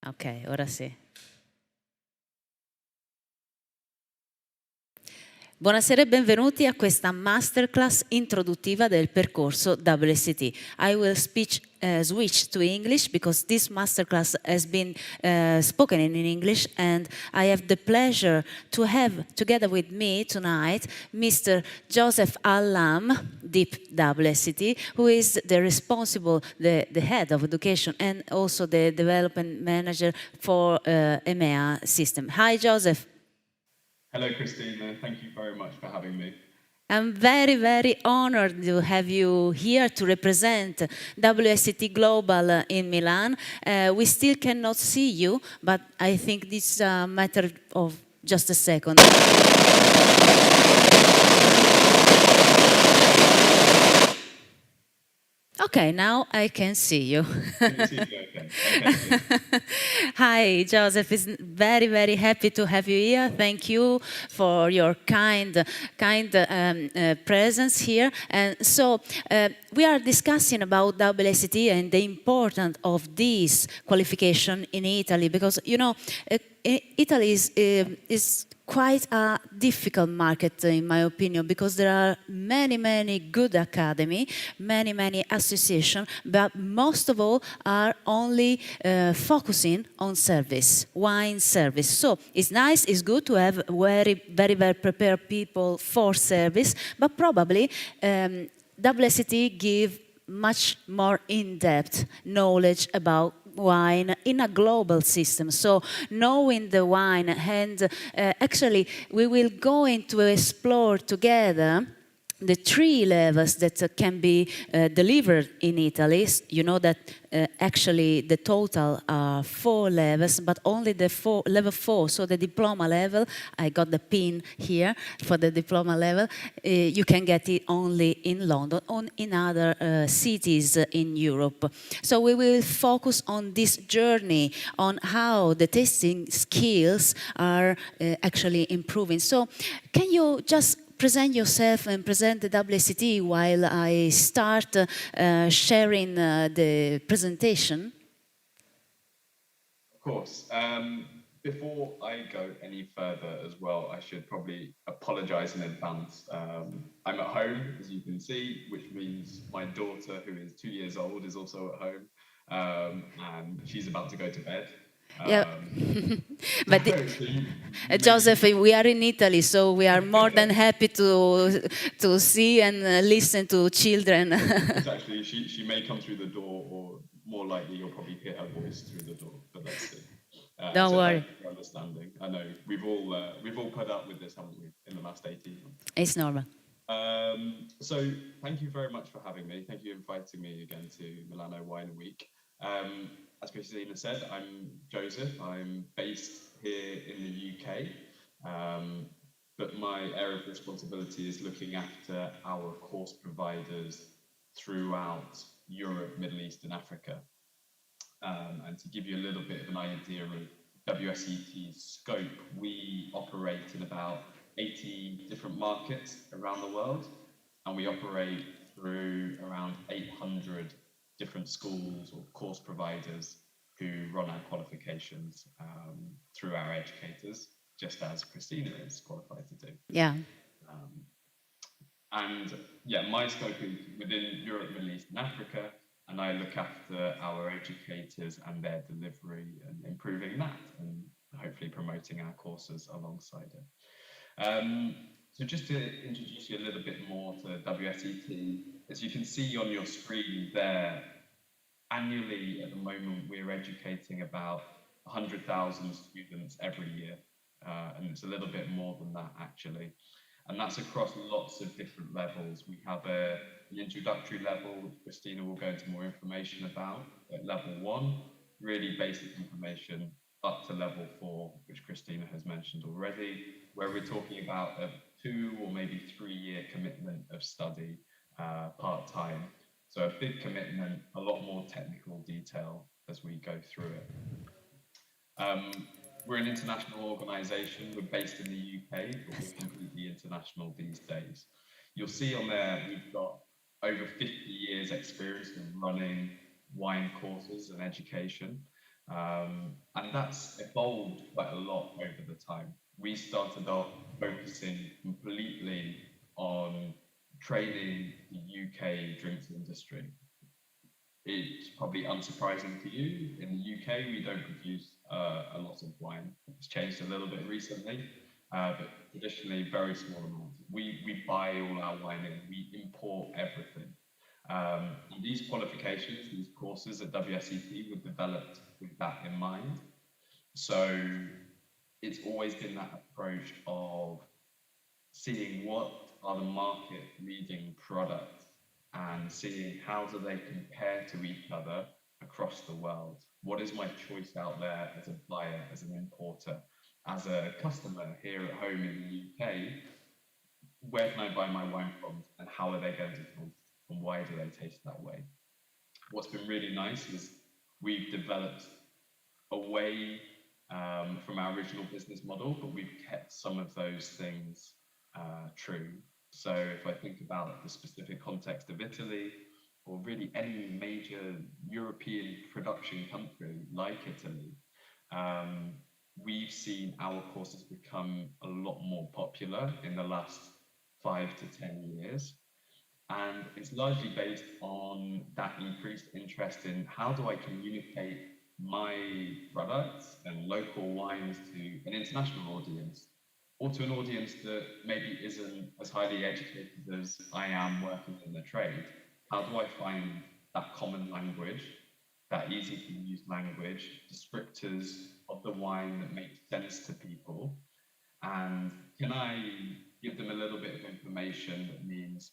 Ok, ora sì. Buonasera e benvenuti a questa masterclass introduttiva del percorso WSET. I will switch to English because this masterclass has been spoken in English, and I have the pleasure to have together with me tonight Mr. Joseph Allam, Deep WSET, who is the responsible, the head of education and also the development manager for EMEA system. Hi, Joseph. Hello, Christina. Thank you very much for having me. I'm very, very honored to have you here to represent WSET Global in Milan. We still cannot see you, but I think this is a matter of just a second. Okay, now I can see you. Can you see me okay? Okay, good. Hi, Joseph. Is very, very happy to have you here. Thank you for your kind presence here. And so we are discussing about WSET and the importance of this qualification in Italy because, you know, Italy is quite a difficult market, in my opinion, because there are many, many good academy, many associations, but most of all are only focusing on service, wine service. So it's nice, it's good to have very well prepared people for service, but probably WSET give much more in-depth knowledge about wine in a global system. So knowing the wine, and actually we will go into explore together the three levels that can be delivered in Italy. You know that actually the total are 4 levels, but only the level 4, so the diploma level, I got the pin here for the diploma level, you can get it only in London or in other cities in Europe. So we will focus on this journey, on how the tasting skills are actually improving. So can you just present yourself and present the WSET while I start sharing the presentation? Of course. Before I go any further as well, I should probably apologize in advance. I'm at home, as you can see, which means my daughter, who is 2 years old, is also at home, and she's about to go to bed. Yeah, but So you may Joseph, we are in Italy, so we are more than happy to see and listen to children. exactly. She may come through the door, or more likely, you'll probably hear her voice through the door. But let's see. Don't So worry, thank you for understanding. I know we've all put up with this, haven't we, in the last 18 months? it's normal. So thank you very much for having me. Thank you for inviting me again to Milano Wine Week. As Christina said, I'm Joseph. I'm based here in the UK, but my area of responsibility is looking after our course providers throughout Europe, Middle East, and Africa. And to give you a little bit of an idea of WSET's scope, we operate in about 80 different markets around the world, and we operate through around 800 different schools or course providers who run our qualifications through our educators, just as Christina is qualified to do. Yeah. Um, and yeah, my scope is within Europe, Middle East, and Africa, and I look after our educators and their delivery and improving that, and hopefully promoting our courses alongside it. So just to introduce you a little bit more to WSET, as you can see on your screen there, annually at the moment we're educating about 100,000 students every year, and it's a little bit more than that actually. And that's across lots of different levels. We have an introductory level, which Christina will go into more information about, at level 1, really basic information, up to level 4, which Christina has mentioned already, where we're talking about a 2 or maybe 3-year commitment of study part-time. So a big commitment, a lot more technical detail as we go through it. We're an international organisation. We're based in the UK, but we're completely international these days. You'll see on there we've got over 50 years experience in running wine courses and education. And that's evolved quite a lot over the time. We started off focusing completely on training the UK drinks industry. It's probably unsurprising to you. In the UK, we don't produce a lot of wine. It's changed a little bit recently, but traditionally very small amounts. We buy all our wine in, we import everything. And these qualifications, these courses at WSET were developed with that in mind. So it's always been that approach of seeing what are the market leading products and seeing how do they compare to each other across the world. What is my choice out there as a buyer, as an importer, as a customer here at home in the UK? Where can I buy my wine from and how are they going to taste and why do they taste that way? What's been really nice is we've developed away from our original business model, but we've kept some of those things true. So if I think about the specific context of Italy, or really any major European production country like Italy, um, we've seen our courses become a lot more popular in the last 5 to 10 years. And it's largely based on that increased interest in how do I communicate my products and local wines to an international audience or to an audience that maybe isn't as highly educated as I am working in the trade. How do I find that common language, that easy to use language, descriptors of the wine that make sense to people, and can I give them a little bit of information that means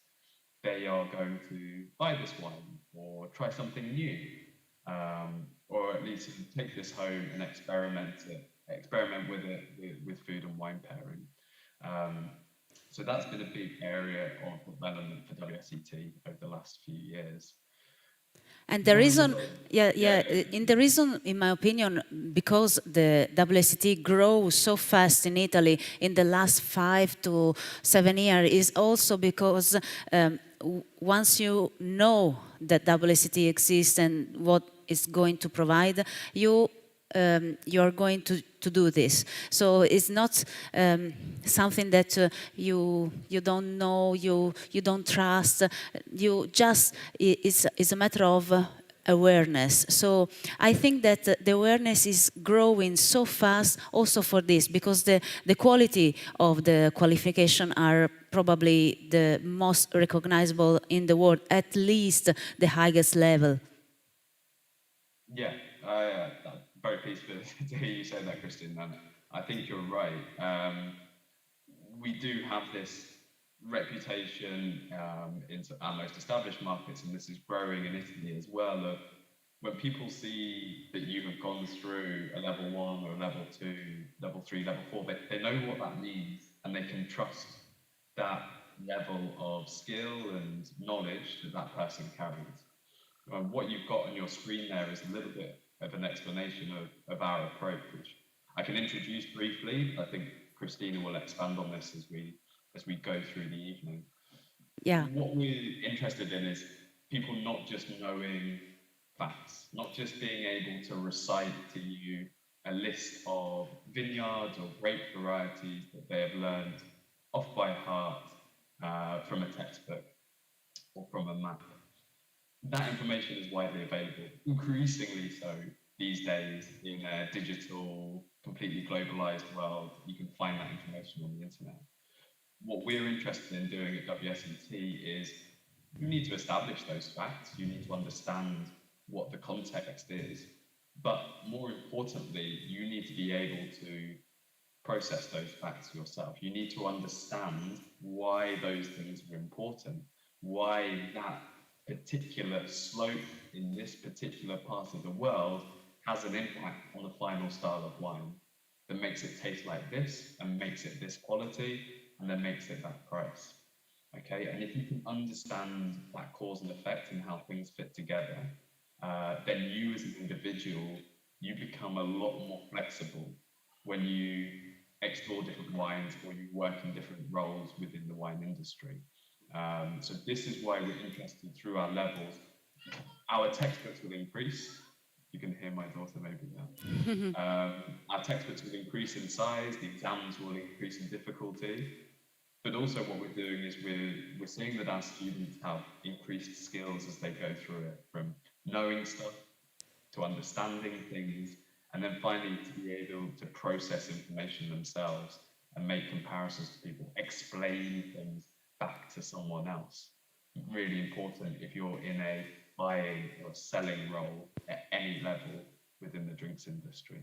they are going to buy this wine or try something new, or at least take this home and experiment with it with food and wine pairing. Um, so that's been a big area of development for WSET over the last few years. And the One of reason, the yeah, yeah, yeah, in the reason, in my opinion, because the WSET grows so fast in Italy in the last 5 to 7 years, is also because once you know that WSET exists and what it's going to provide, you're going to do this. So it's not something that you don't know, you don't trust. You just it's a matter of awareness. So I think that the awareness is growing so fast also for this, because the quality of the qualification are probably the most recognizable in the world, at least the highest level. yeah, I'm very pleased to hear you say that, Christian. And I think you're right. We do have this reputation in our most established markets, and this is growing in Italy as well. Of when people see that you have gone through a level one or a level two, level three, level four, they know what that means and they can trust that level of skill and knowledge that that person carries. What you've got on your screen there is a little bit of an explanation of our approach, which I can introduce briefly. I think Christina will expand on this as we go through the evening. Yeah. What we're interested in is people not just knowing facts, not just being able to recite to you a list of vineyards or grape varieties that they have learned off by heart from a textbook or from a map. That information is widely available, increasingly so these days in a digital, completely globalized world. You can find that information on the internet. What we're interested in doing at WSET is you need to establish those facts, you need to understand what the context is, but more importantly, you need to be able to process those facts yourself. You need to understand why those things are important, why that particular slope in this particular part of the world has an impact on the final style of wine that makes it taste like this and makes it this quality and then makes it that price. Okay, and if you can understand that cause and effect and how things fit together, then you as an individual, you become a lot more flexible when you explore different wines or you work in different roles within the wine industry. So this is why we're interested through our levels. Our textbooks will increase, You can hear my daughter maybe now. Our textbooks will increase in size, the exams will increase in difficulty, but also what we're doing is we're seeing that our students have increased skills as they go through it, from knowing stuff to understanding things, and then finally to be able to process information themselves and make comparisons to people, explain things back to someone else. Really important if you're in a buying or selling role at any level within the drinks industry.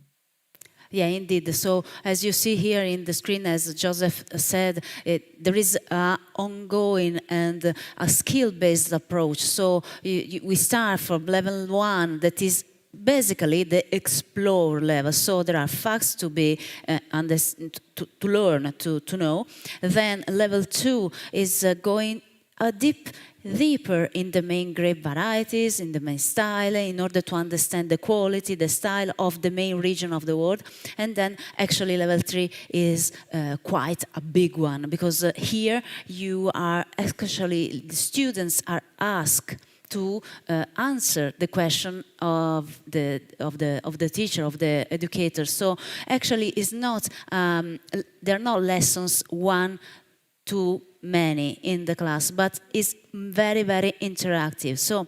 Yeah, indeed. So as you see here in the screen, as Joseph said, there is an ongoing and a skill-based approach. So we start from level 1, that is basically the explore level. So there are facts to be to learn, to know. Then level 2 is going deeper in the main grape varieties, in the main style, in order to understand the quality, the style of the main region of the world. And then actually level 3 is quite a big one, because here you are actually, the students are asked to answer the question of the teacher, of the educator. So actually it's not, there are not lessons one to many in the class, but it's very, very interactive. So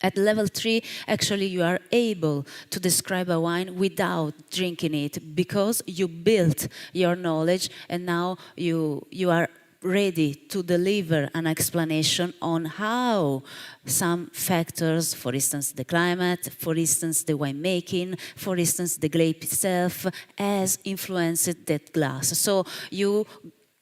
at level 3, actually you are able to describe a wine without drinking it, because you built your knowledge and now you are ready to deliver an explanation on how some factors, for instance the climate, for instance the winemaking, for instance the grape itself, has influenced that glass. So you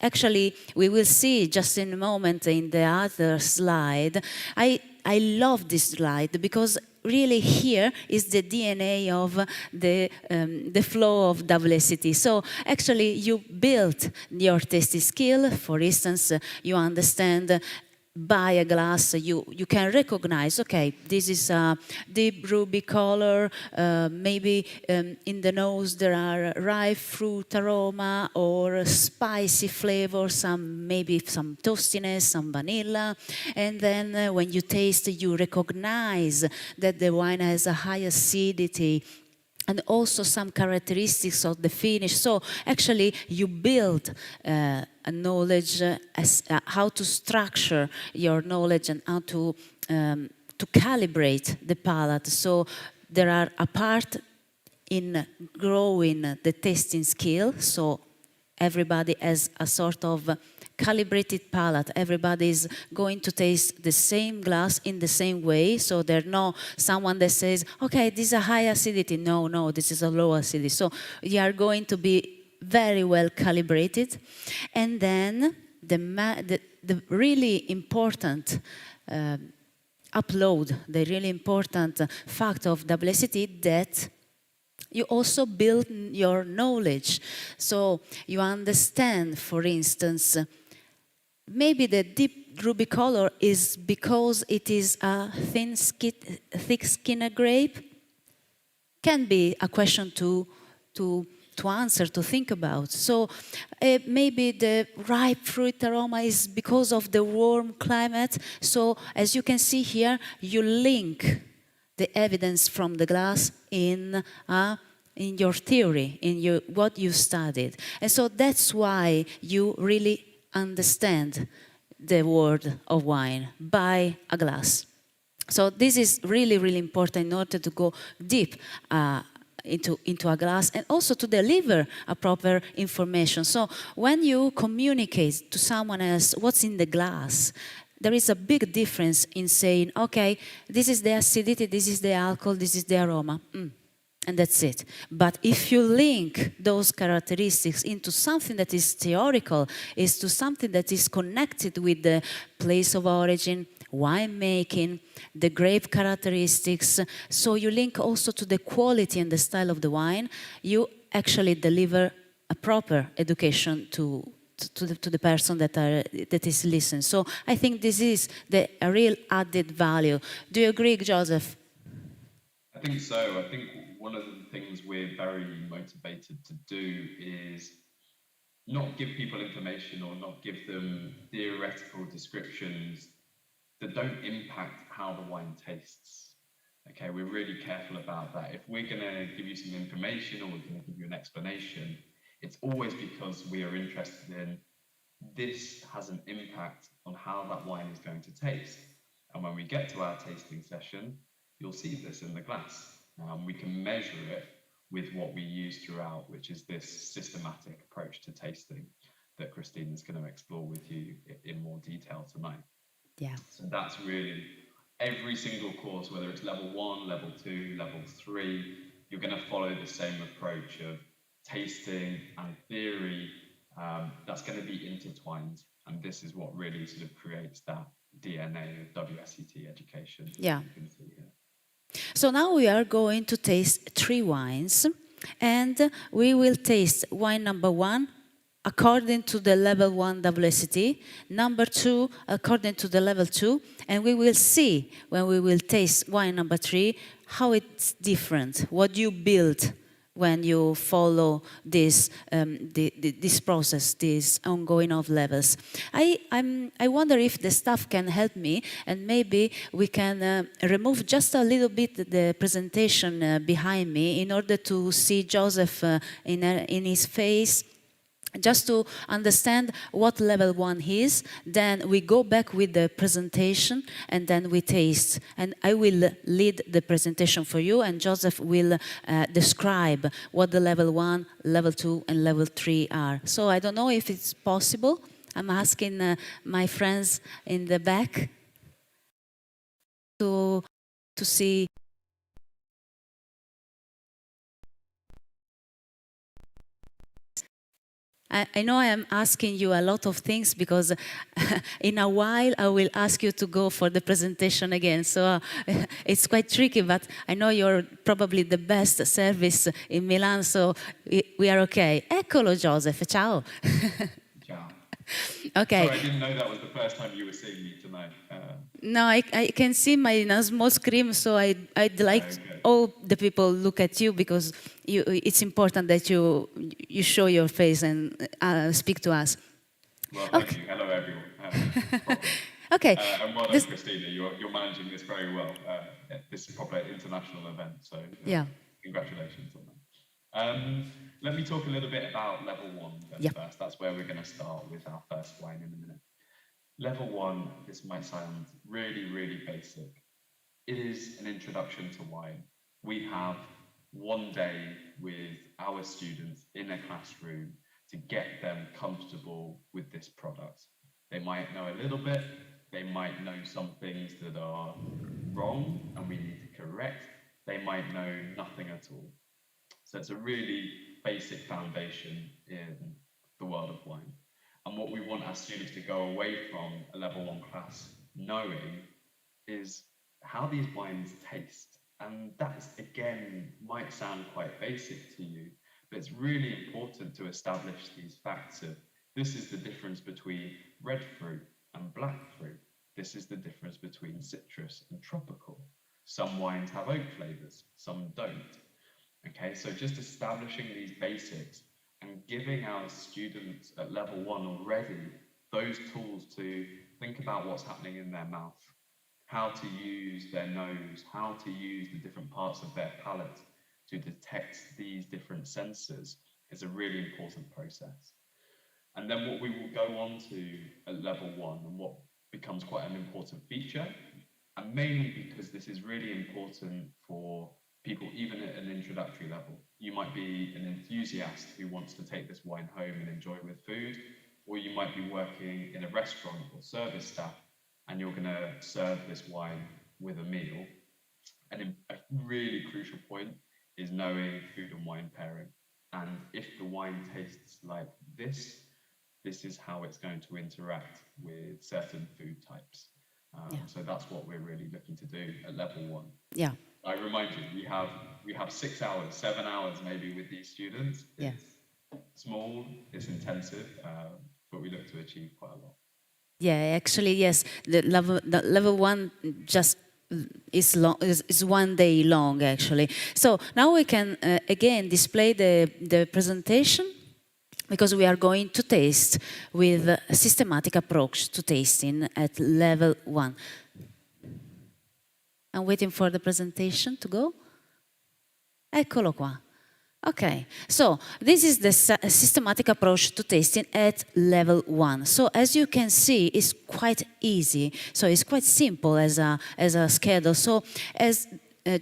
actually, we will see just in a moment in the other slide. I love this slide because really here is the DNA of the flow of WSET. So actually you build your tasting skill. For instance, you understand by a glass, you can recognize, okay, this is a deep ruby color, maybe in the nose there are ripe fruit aroma or spicy flavor, maybe some toastiness, some vanilla, and then when you taste, you recognize that the wine has a high acidity, and also some characteristics of the finish. So actually you build a knowledge as how to structure your knowledge and how to calibrate the palate. So there are a part in growing the tasting skill. So everybody has a sort of calibrated palate. Everybody is going to taste the same glass in the same way. So there's no someone that says, okay, this is a high acidity. No, this is a low acidity. So you are going to be very well calibrated. And then the really important upload, the really important fact of WSET, that you also build your knowledge. So you understand, for instance, maybe the deep ruby color is because it is a thick skinned grape. Can be a question to answer, to think about. So maybe the ripe fruit aroma is because of the warm climate. So as you can see here, you link the evidence from the glass in your theory, in what you studied. And so that's why you really understand the world of wine by a glass. So this is really, really important in order to go deep into a glass and also to deliver a proper information. So when you communicate to someone else what's in the glass, there is a big difference in saying, okay, this is the acidity, this is the alcohol, this is the aroma. And that's it. But if you link those characteristics into something that is theoretical, is to something that is connected with the place of origin, winemaking, the grape characteristics, so you link also to the quality and the style of the wine, you actually deliver a proper education to the person that is listening. So I think this is a real added value. Do you agree, Joseph? I think so. I think one of the things we're very motivated to do is not give people information or not give them theoretical descriptions that don't impact how the wine tastes. Okay, we're really careful about that. If we're going to give you some information or we're going to give you an explanation, it's always because we are interested in this has an impact on how that wine is going to taste. And when we get to our tasting session, you'll see this in the glass. We can measure it with what we use throughout, which is this systematic approach to tasting that Christine is going to explore with you in more detail tonight. Yeah. So that's really every single course, whether it's level 1, level 2, level 3, you're going to follow the same approach of tasting and theory. That's going to be intertwined, and this is what really sort of creates that DNA of WSET education. Yeah. You can see here. So now we are going to taste 3 wines, and we will taste wine number 1 according to the level 1 WSET, number 2 according to the level 2, and we will see when we will taste wine number 3 how it's different, what you build when you follow this this process, this ongoing of levels. I wonder if the staff can help me, and maybe we can remove just a little bit the presentation behind me in order to see Joseph in his face, just to understand what level 1 is. Then we go back with the presentation and then we taste. And I will lead the presentation for you, and Joseph will describe what the level 1, level 2 and level 3 are. So I don't know if it's possible. I'm asking my friends in the back to see. I know I am asking you a lot of things because in a while I will ask you to go for the presentation again. So it's quite tricky, but I know you're probably the best service in Milan, so we are okay. Eccolo Joseph, ciao. Ciao. Okay. Sorry, I didn't know that was the first time you were seeing me tonight. No, I can see my small screen, so I'd like all the people look at you, because it's important that you show your face and speak to us. Well, thank you. Hello, everyone. Okay. And well done, Christina. You're managing this very well. This is probably an international event, so yeah. Congratulations on that. Let me talk a little bit about level 1 then first. That's where we're going to start with our first wine in a minute. Level 1, this might sound really, really basic. It is an introduction to wine. We have one day with our students in a classroom to get them comfortable with this product. They might know a little bit, they might know some things that are wrong and we need to correct. They might know nothing at all. So it's a really basic foundation in the world of wine. And what we want our students to go away from a level 1 class knowing is how these wines taste. And that, again, might sound quite basic to you, but it's really important to establish these facts of this is the difference between red fruit and black fruit. This is the difference between citrus and tropical. Some wines have oak flavors, some don't. Okay, so just establishing these basics and giving our students at level 1 already those tools to think about what's happening in their mouth, how to use their nose, how to use the different parts of their palate to detect these different senses is a really important process. And then what we will go on to at level 1, and what becomes quite an important feature, and mainly because this is really important for people even at an introductory level. You might be an enthusiast who wants to take this wine home and enjoy with food, or you might be working in a restaurant or service staff and you're going to serve this wine with a meal. And a really crucial point is knowing food and wine pairing. And if the wine tastes like this, this is how it's going to interact with certain food types. So that's what we're really looking to do at level 1. Yeah. I remind you, we have 6 hours, 7 hours maybe with these students. It's small, it's intensive, but we look to achieve quite a lot. Yeah, actually, yes. The level 1 just is long, is 1 day long, actually. So now we can again display the presentation, because we are going to taste with a systematic approach to tasting at level 1. I'm waiting for the presentation to go. Eccolo qua. Okay, so this is the systematic approach to tasting at level 1. So as you can see, it's quite easy. So it's quite simple as a schedule. So as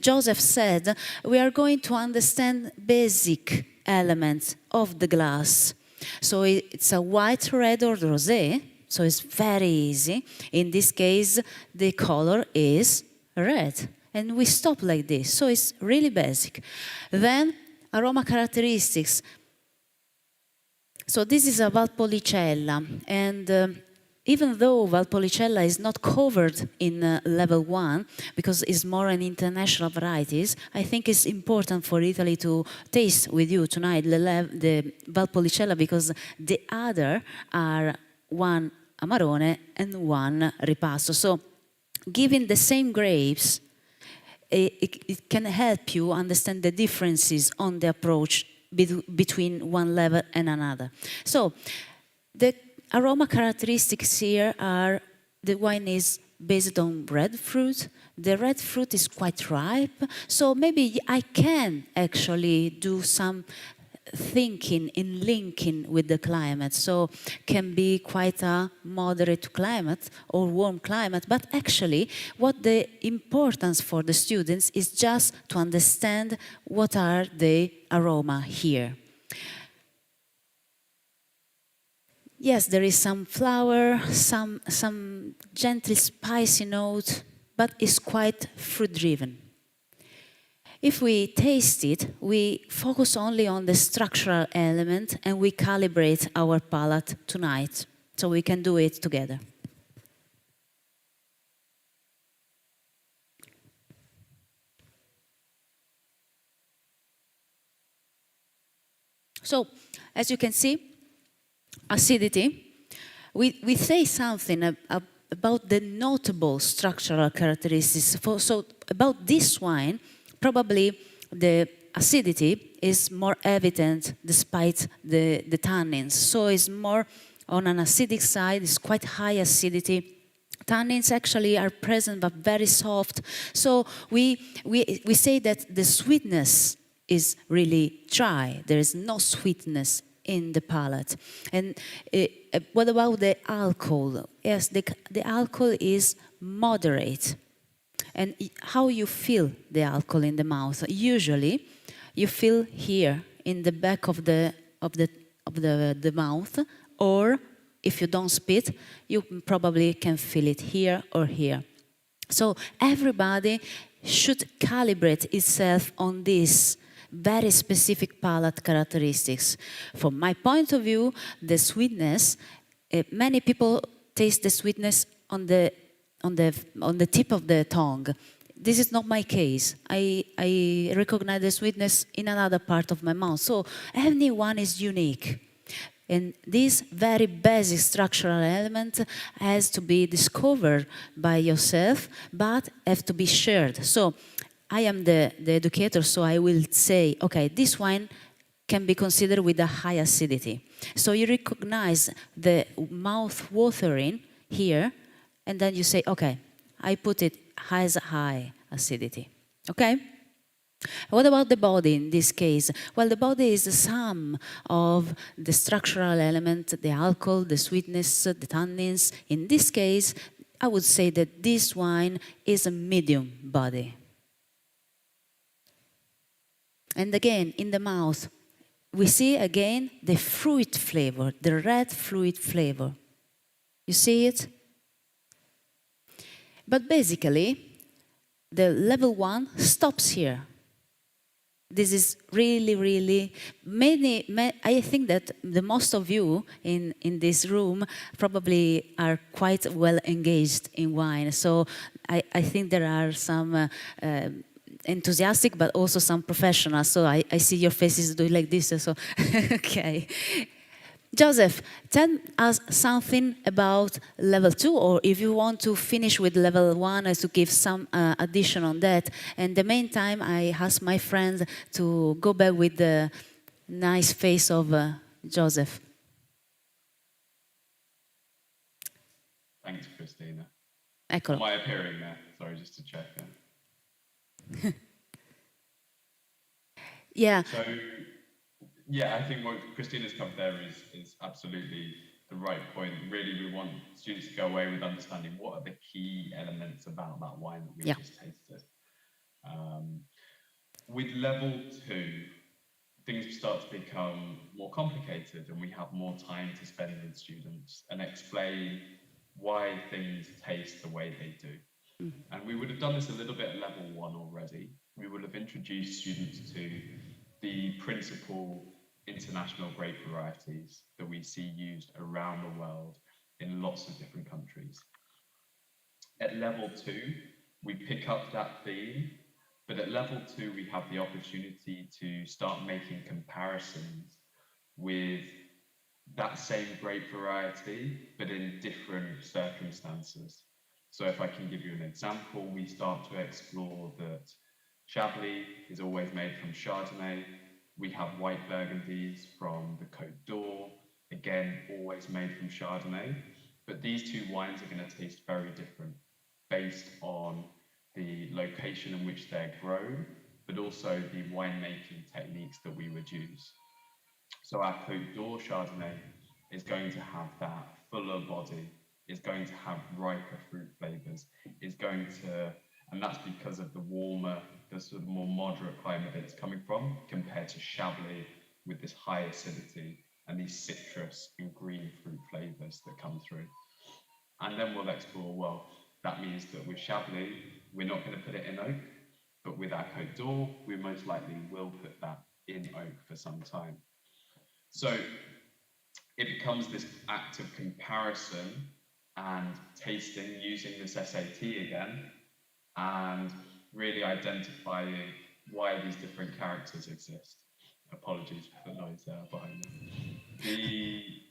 Joseph said, we are going to understand basic elements of the glass. So it's a white, red, or rosé. So it's very easy. In this case, the color is red. And we stop like this. So it's really basic. Then aroma characteristics. So this is a Valpolicella, and even though Valpolicella is not covered in level 1, because it's more an international varieties, I think it's important for Italy to taste with you tonight the Valpolicella, because the other are one Amarone and one Ripasso. So given the same grapes, it can help you understand the differences on the approach between one level and another. So the aroma characteristics here are, the wine is based on red fruit. The red fruit is quite ripe, so maybe I can actually do some thinking in linking with the climate. So can be quite a moderate climate or warm climate, but actually what the importance for the students is just to understand what are the aroma here. Yes, there is some flower, some gently spicy note, but it's quite fruit driven. If we taste it, we focus only on the structural element and we calibrate our palate tonight, so we can do it together. So, as you can see, acidity, we say something about the notable structural characteristics. So about this wine, probably the acidity is more evident despite the tannins. So it's more on an acidic side, it's quite high acidity. Tannins actually are present but very soft. So we say that the sweetness is really dry. There is no sweetness in the palate. And what about the alcohol? Yes, the alcohol is moderate. And how you feel the alcohol in the mouth? Usually, you feel here in the back of the mouth, or if you don't spit, you probably can feel it here or here. So everybody should calibrate itself on this very specific palate characteristics. From my point of view, the sweetness, many people taste the sweetness on the tip of the tongue. This is not my case. I recognize the sweetness in another part of my mouth. So everyone is unique. And this very basic structural element has to be discovered by yourself, but have to be shared. So I am the educator, so I will say, okay, this wine can be considered with a high acidity. So you recognize the mouth watering here, and then you say, okay, I put it as high acidity. Okay? What about the body in this case? Well, the body is the sum of the structural element, the alcohol, the sweetness, the tannins. In this case, I would say that this wine is a medium body. And again, in the mouth, we see again the fruit flavor, the red fruit flavor. You see it? But basically, the level 1 stops here. This is really, I think that the most of you in this room probably are quite well engaged in wine. So I think there are some enthusiastic, but also some professionals. So I see your faces doing like this. So, okay. Joseph, tell us something about level 2, or if you want to finish with level 1, to give some addition on that. And the meantime, I ask my friend to go back with the nice face of Joseph. Thanks, Christina. Eccolo. Am I appearing there? Sorry, just to check. Yeah. So, yeah, I think what Christina's covered there is absolutely the right point. Really, we want students to go away with understanding what are the key elements about that wine that we Yeah. just tasted. With level 2, things start to become more complicated and we have more time to spend with students and explain why things taste the way they do. And we would have done this a little bit at level 1 already. We would have introduced students to the principal international grape varieties that we see used around the world in lots of different countries. At level 2, we pick up that theme, but at level 2, we have the opportunity to start making comparisons with that same grape variety, but in different circumstances. So if I can give you an example, we start to explore that Chablis is always made from Chardonnay. We have white Burgundies from the Côte d'Or, again, always made from Chardonnay. But these two wines are going to taste very different based on the location in which they're grown, but also the winemaking techniques that we would use. So our Côte d'Or Chardonnay is going to have that fuller body, is going to have riper fruit flavors, is going to, and that's because of the warmer, the sort of more moderate climate it's coming from compared to Chablis with this high acidity and these citrus and green fruit flavors that come through. And then we'll explore, well, that means that with Chablis, we're not going to put it in oak, but with our Côte d'Or, we most likely will put that in oak for some time. So it becomes this act of comparison and tasting using this SAT again and really identifying why these different characters exist. Apologies for the noise there behind me.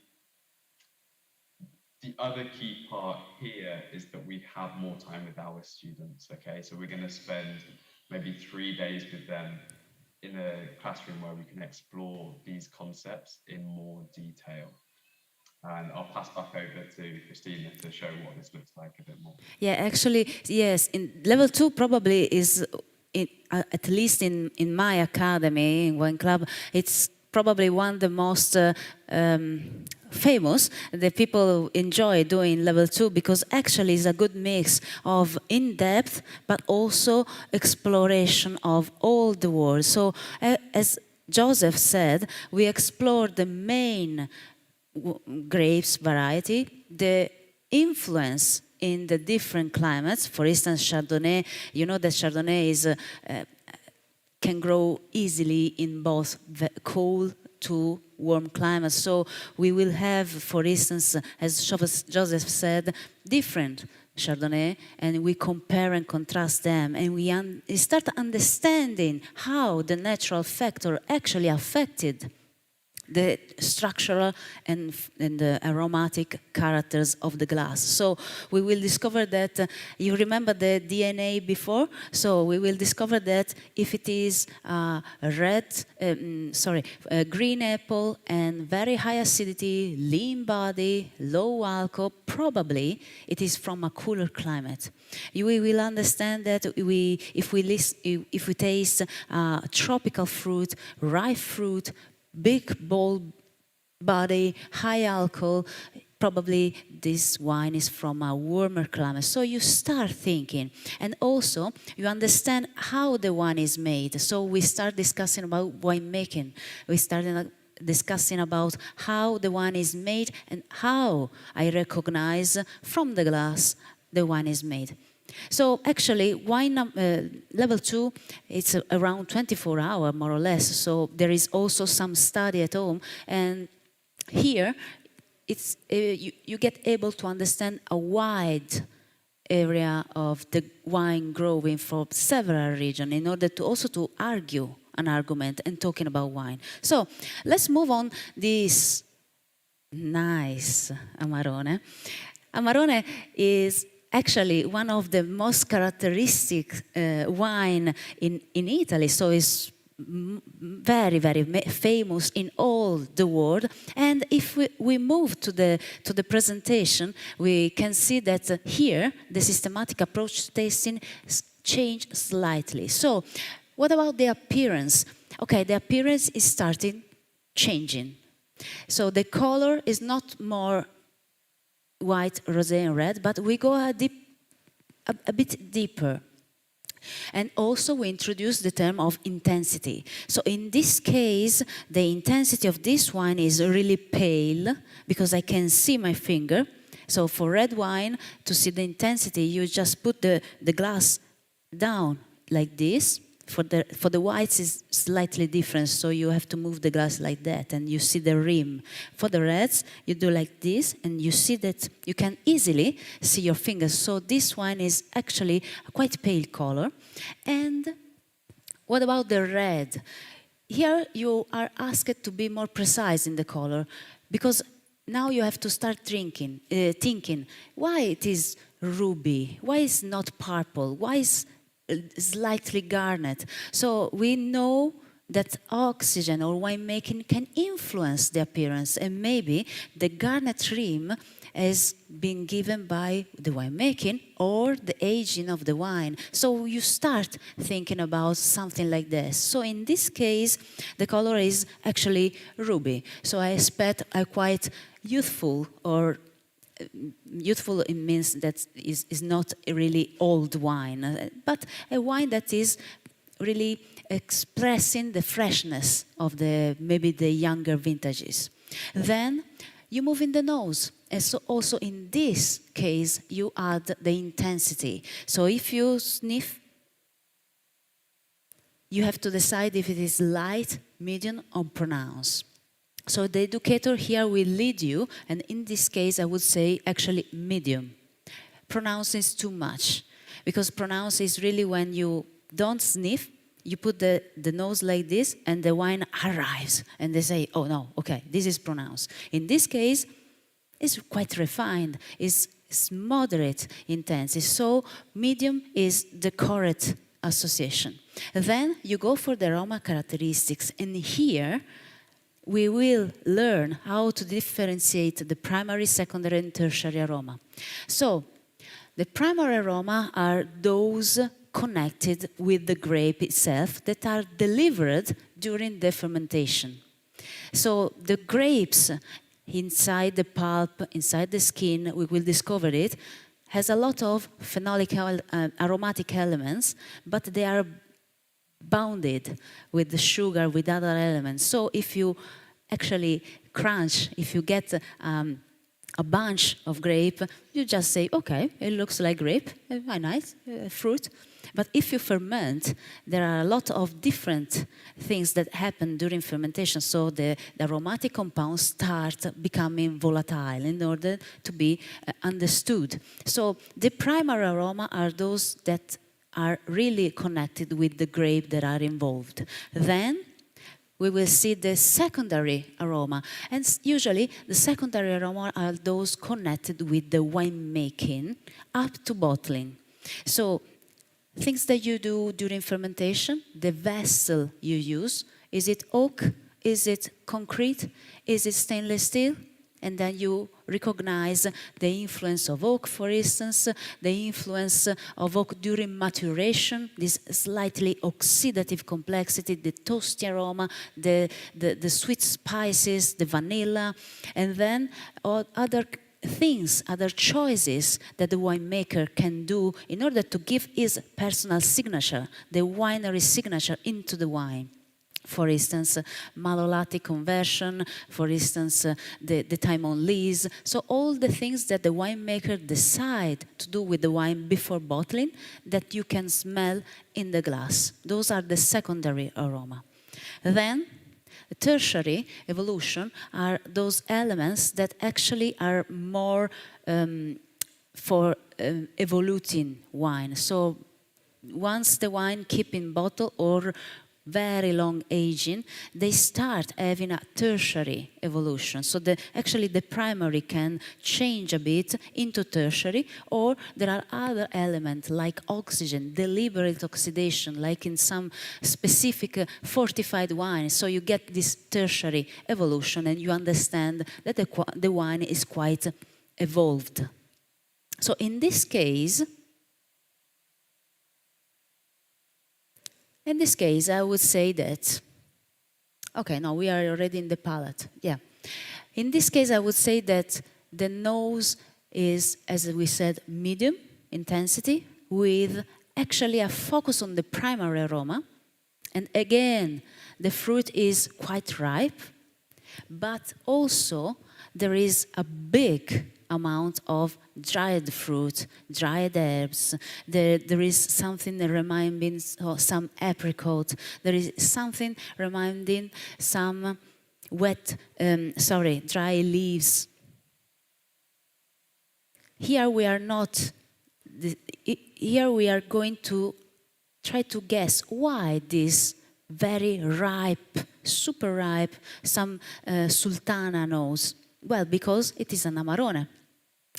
The other key part here is that we have more time with our students, okay? So we're going to spend maybe 3 days with them in a classroom where we can explore these concepts in more detail. And I'll pass back over to Christina to show what this looks like a bit more. Yeah, actually, yes. In level 2 probably is, at least in my academy, in Wine Club, it's probably one of the most famous that people enjoy doing level 2 because actually it's a good mix of in-depth but also exploration of all the world. So as Joseph said, we explore the main grapes variety, the influence in the different climates. For instance, Chardonnay, you know that Chardonnay is can grow easily in both cool to warm climates. So we will have, for instance, as Joseph said, different Chardonnay, and we compare and contrast them, and we start understanding how the natural factor actually affected the structural and the aromatic characters of the glass. So we will discover that, you remember the DNA before? So we will discover that if it is green apple and very high acidity, lean body, low alcohol, probably it is from a cooler climate. We will understand that if we taste tropical fruit, ripe fruit, big, bold body, high alcohol, probably this wine is from a warmer climate. So you start thinking, and also you understand how the wine is made. So we start discussing about winemaking. We started discussing about how the wine is made and how I recognize from the glass the wine is made. So actually, wine level 2, it's around 24 hours, more or less. So there is also some study at home. And here, it's, you get able to understand a wide area of the wine growing for several regions in order to also to argue an argument and talking about wine. So let's move on this nice Amarone. Amarone is actually one of the most characteristic wine in Italy, so it's very, very famous in all the world. And if we move to the presentation, we can see that here the systematic approach to tasting change slightly. So what about the appearance? Okay, the appearance is starting changing. So the color is not more white, rosé, and red, but we go a bit deeper. And also we introduce the term of intensity. So in this case, the intensity of this wine is really pale because I can see my finger. So for red wine, to see the intensity, you just put the glass down like this. For the whites, it's slightly different, so you have to move the glass like that, and you see the rim. For the reds, you do like this, and you see that you can easily see your fingers. So this wine is actually a quite pale color. And what about the red? Here you are asked to be more precise in the color, because now you have to start thinking, why it is ruby, why it's not purple, why is slightly garnet. So we know that oxygen or winemaking can influence the appearance, and maybe the garnet rim has been given by the winemaking or the aging of the wine. So you start thinking about something like this. So in this case, the color is actually ruby. So I expect a quite youthful, or youthful, it means that is not a really old wine, but a wine that is really expressing the freshness of maybe the younger vintages. Then you move in the nose. And so also in this case, you add the intensity. So if you sniff, you have to decide if it is light, medium, or pronounced. So the educator here will lead you, and in this case I would say actually medium. Pronounce is too much, because pronounce is really when you don't sniff, you put the nose like this and the wine arrives and they say, oh no, okay, this is pronounced. In this case, it's quite refined, it's moderate intense, so medium is the correct association. Then you go for the aroma characteristics, and here we will learn how to differentiate the primary, secondary, and tertiary aroma. So, the primary aroma are those connected with the grape itself that are delivered during the fermentation. So, the grapes inside the pulp, inside the skin, we will discover it, has a lot of phenolic aromatic elements, but they are bounded with the sugar, with other elements. So if you actually crunch, if you get a bunch of grape, you just say, okay, it looks like grape, a nice fruit. But if you ferment, there are a lot of different things that happen during fermentation. So the aromatic compounds start becoming volatile in order to be understood. So the primary aroma are those that are really connected with the grape that are involved. Then we will see the secondary aroma. And usually the secondary aroma are those connected with the winemaking up to bottling. So things that you do during fermentation, the vessel you use, is it oak? Is it concrete? Is it stainless steel? And then you recognize the influence of oak, for instance, the influence of oak during maturation, this slightly oxidative complexity, the toasty aroma, the sweet spices, the vanilla, and then other things, other choices that the winemaker can do in order to give his personal signature, the winery signature into the wine. For instance, malolactic conversion, for instance, the time on lees. So all the things that the winemaker decide to do with the wine before bottling that you can smell in the glass. Those are the secondary aroma. Then, the tertiary evolution are those elements that actually are more for evoluting wine. So once the wine keep in bottle or very long aging, they start having a tertiary evolution. So actually the primary can change a bit into tertiary, or there are other elements like oxygen, deliberate oxidation, like in some specific fortified wine. So you get this tertiary evolution and you understand that the wine is quite evolved. So in this case, In this case, I would say that, okay, no, we are already in the palate, yeah. In this case, I would say that the nose is, as we said, medium intensity with actually a focus on the primary aroma. And again, the fruit is quite ripe, but also there is a big amount of dried fruit, dried herbs. There is something that reminding some apricot. There is something reminding some dry leaves. Here we are not. Here we are going to try to guess why this very ripe, super ripe, some sultana nose. Well, because it is an Amarone.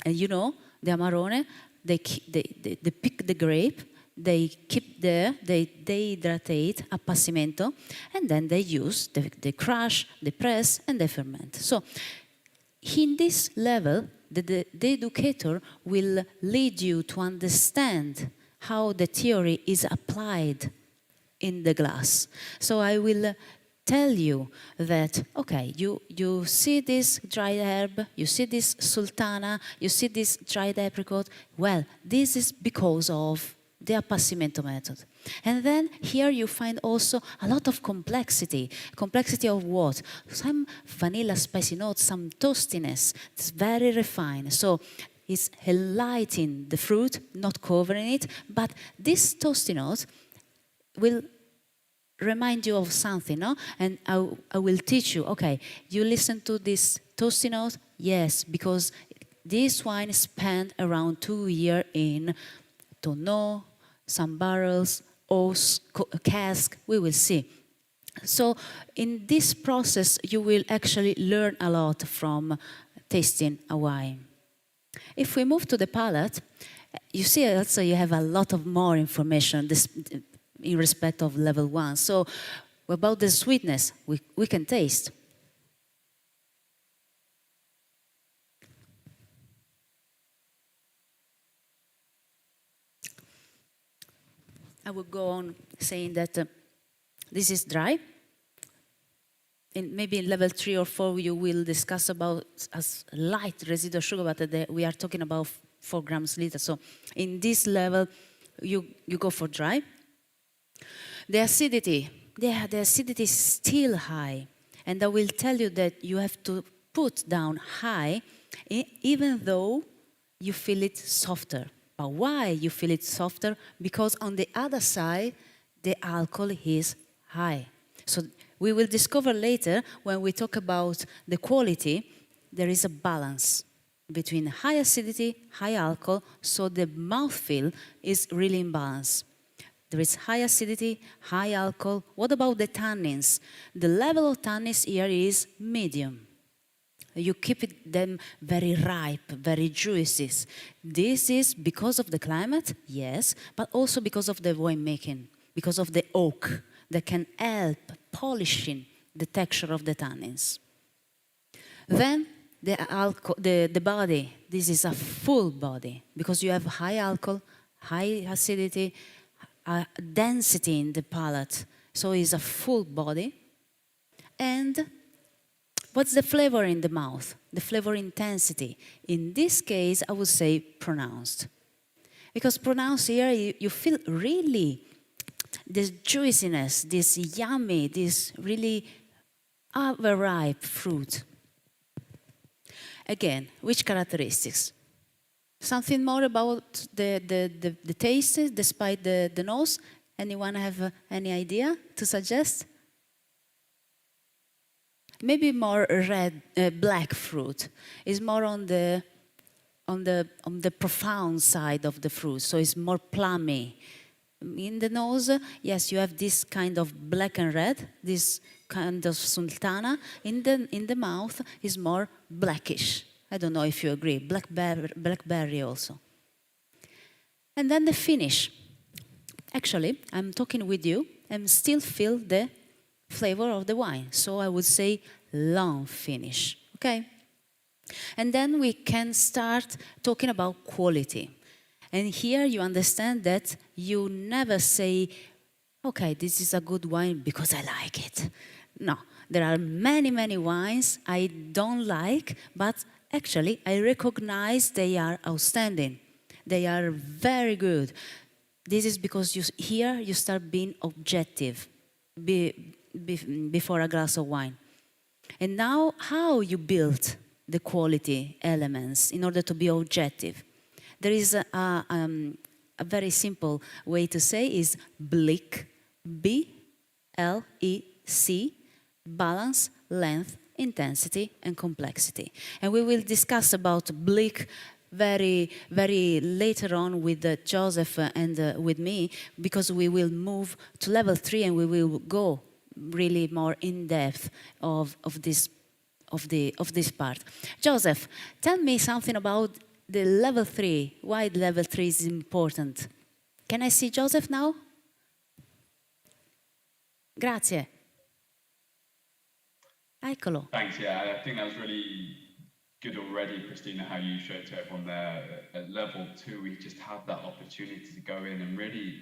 And you know, the Amarone, they pick the grape, they keep there, they dehydrate, appassimento, and then they use, they crush, they press, and they ferment. So, in this level, the educator will lead you to understand how the theory is applied in the glass. So I will tell you that, okay, you see this dried herb, you see this sultana, you see this dried apricot. Well, this is because of the appassimento method. And then here you find also a lot of complexity. Complexity of what? Some vanilla spicy notes, some toastiness. It's very refined. So it's highlighting the fruit, not covering it, but this toasty note will remind you of something, no? And I will teach you, okay, you listen to this toasty note? Yes, because this wine spent around 2 years in tonneau, some barrels, oats, cask, we will see. So in this process, you will actually learn a lot from tasting a wine. If we move to the palate, you see also you have a lot of more information in respect of level 1. So about the sweetness, we can taste. I will go on saying that this is dry. Maybe in level 3 or 4 you will discuss about a light residual sugar, but we are talking about 4 grams liter. So in this level, you go for dry. The acidity is still high. And I will tell you that you have to put down high even though you feel it softer. But why you feel it softer? Because on the other side, the alcohol is high. So we will discover later, when we talk about the quality, there is a balance between high acidity, high alcohol, so the mouthfeel is really in balance. There is high acidity, high alcohol. What about the tannins? The level of tannins here is medium. You keep them very ripe, very juicy. This is because of the climate, yes, but also because of the winemaking, because of the oak that can help polishing the texture of the tannins. Then the body, this is a full body because you have high alcohol, high acidity, density in the palate, so it's a full body. And what's the flavor in the mouth? The flavor intensity. In this case, I would say pronounced. Because pronounced here, you feel really this juiciness, this yummy, this really overripe fruit. Again, which characteristics? Something more about the taste despite the nose? Anyone have any idea to suggest? Maybe more black fruit. It's more on the profound side of the fruit, so it's more plummy. In the nose, yes, you have this kind of black and red, this kind of sultana. In the mouth is more blackish. I don't know if you agree. Blackberry also. And then the finish. Actually, I'm talking with you and still feel the flavor of the wine. So I would say long finish. Okay? And then we can start talking about quality. And here you understand that you never say okay, this is a good wine because I like it. No, there are many, many wines I don't like, but actually I recognize they are outstanding. They are very good. This is because here you start being objective before a glass of wine. And now, how you build the quality elements in order to be objective? There is a very simple way to say is BLEC, B-L-E-C, balance, length, intensity, and complexity. And we will discuss about BLEC very later on with Joseph and with me, because we will move to level 3 and we will go really more in depth of this part. Joseph, tell me something about the level 3, why the level 3 is important. Can I see Joseph now? Grazie. Eccolo. Thanks. Yeah, I think that was really good already, Christina, how you showed to everyone there. At level 2, we just have that opportunity to go in and really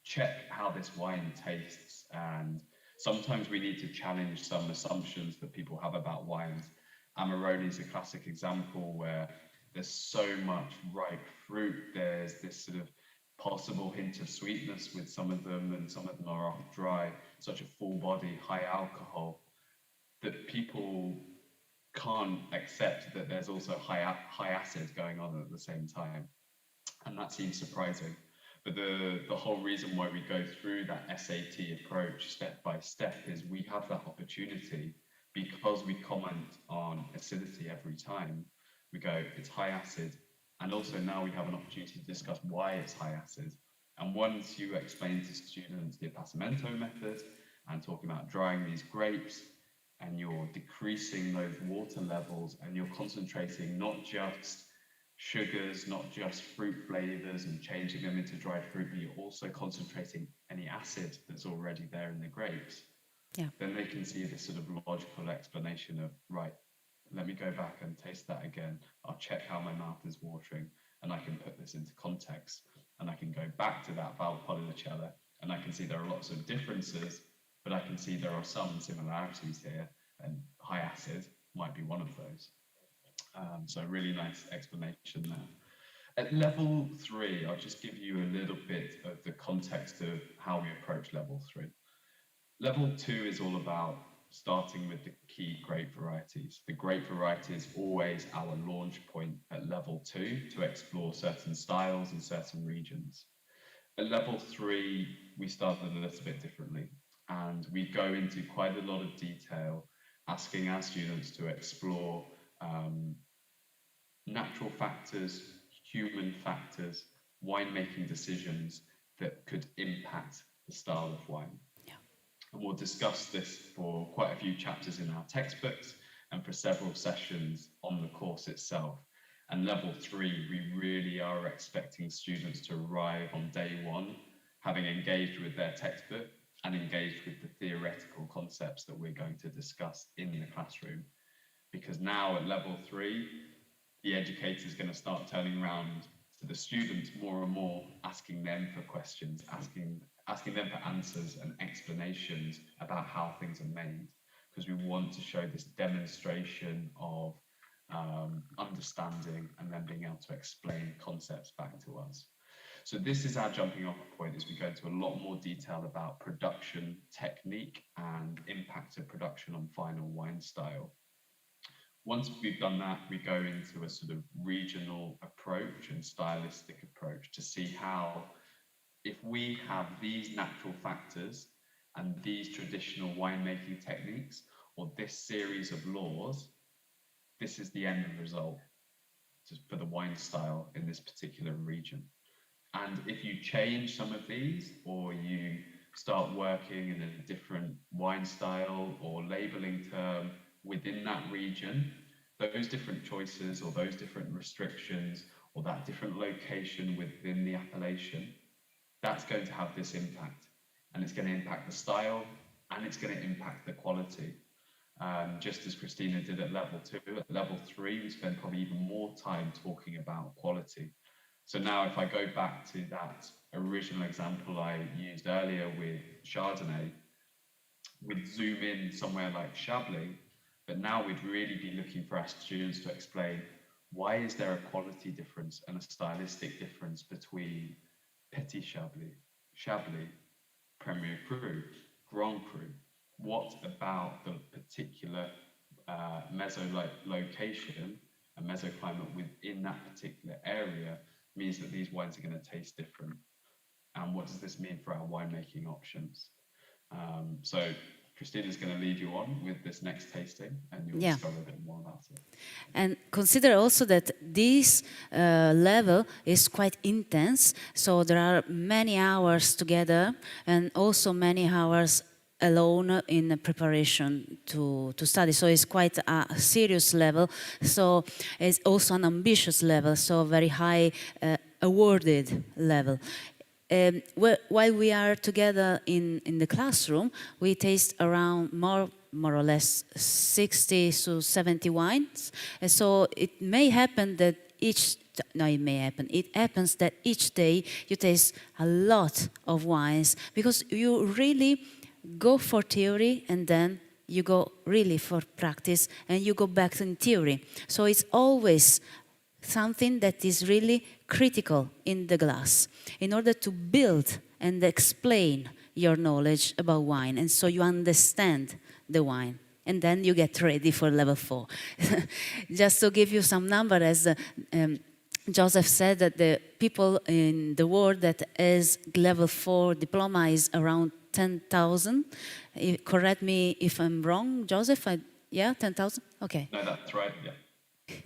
check how this wine tastes. And sometimes we need to challenge some assumptions that people have about wines. Amarone is a classic example where there's so much ripe fruit. There's this sort of possible hint of sweetness with some of them, and some of them are dry, such a full body, high alcohol, that people can't accept that there's also high acid going on at the same time, and that seems surprising. But the whole reason why we go through that SAT approach step by step is we have that opportunity, because we comment on acidity every time. We go, it's high acid, and also now we have an opportunity to discuss why it's high acid. And once you explain to students the appassimento method and talking about drying these grapes, and you're decreasing those water levels, and you're concentrating not just sugars, not just fruit flavors and changing them into dried fruit, but you're also concentrating any acid that's already there in the grapes, Yeah. then they can see this sort of logical explanation of, right, let me go back and taste that again. I'll check how my mouth is watering, and I can put this into context, and I can go back to that Valpolicella, and I can see there are lots of differences, but I can see there are some similarities here, and high acid might be one of those. So really nice explanation there. At level 3, I'll just give you a little bit of the context of how we approach level 3. Level 2 is all about starting with the key grape varieties. The grape variety is always our launch point at level 2 to explore certain styles and certain regions. At level 3, we started a little bit differently, and we go into quite a lot of detail, asking our students to explore natural factors, human factors, winemaking decisions that could impact the style of wine. Yeah. And we'll discuss this for quite a few chapters in our textbooks and for several sessions on the course itself. And level 3, we really are expecting students to arrive on day 1 having engaged with their textbook and engaged with the theoretical concepts that we're going to discuss in the classroom. Because now at level 3, the educator is going to start turning around to the students more and more, asking them for questions, asking them for answers and explanations about how things are made, because we want to show this demonstration of understanding and then being able to explain concepts back to us. So this is our jumping off point as we go into a lot more detail about production technique and impact of production on final wine style. Once we've done that, we go into a sort of regional approach and stylistic approach to see how, if we have these natural factors and these traditional winemaking techniques, or this series of laws, this is the end result for the wine style in this particular region. And if you change some of these, or you start working in a different wine style or labeling term within that region, those different choices or those different restrictions or that different location within the appellation, that's going to have this impact. And it's going to impact the style, and it's going to impact the quality. Just as Christina did at level 2, at level 3, we spend probably even more time talking about quality. So now if I go back to that original example I used earlier with Chardonnay, we'd zoom in somewhere like Chablis, but now we'd really be looking for our students to explain why is there a quality difference and a stylistic difference between Petit Chablis, Chablis, Premier Cru, Grand Cru. What about the particular location and mesoclimate within that particular area means that these wines are going to taste different? And what does this mean for our winemaking options? So Christina's going to lead you on with this next tasting, and you'll Yeah. discover a bit more about it. And consider also that this level is quite intense, so there are many hours together and also many hours alone in preparation to study. So it's quite a serious level, so it's also an ambitious level, so very high awarded level. While we are together in the classroom, we taste around more or less 60 to 70 wines. And so it may happen that it happens that each day you taste a lot of wines because you really go for theory and then you go really for practice and you go back to theory. So it's always something that is really critical in the glass in order to build and explain your knowledge about wine, and so you understand the wine and then you get ready for level 4. Just to give you some number, as Joseph said, that the people in the world that has level 4 diploma is around 10,000. Correct me if I'm wrong, Joseph. Yeah, 10,000? Okay. No, that's right, yeah.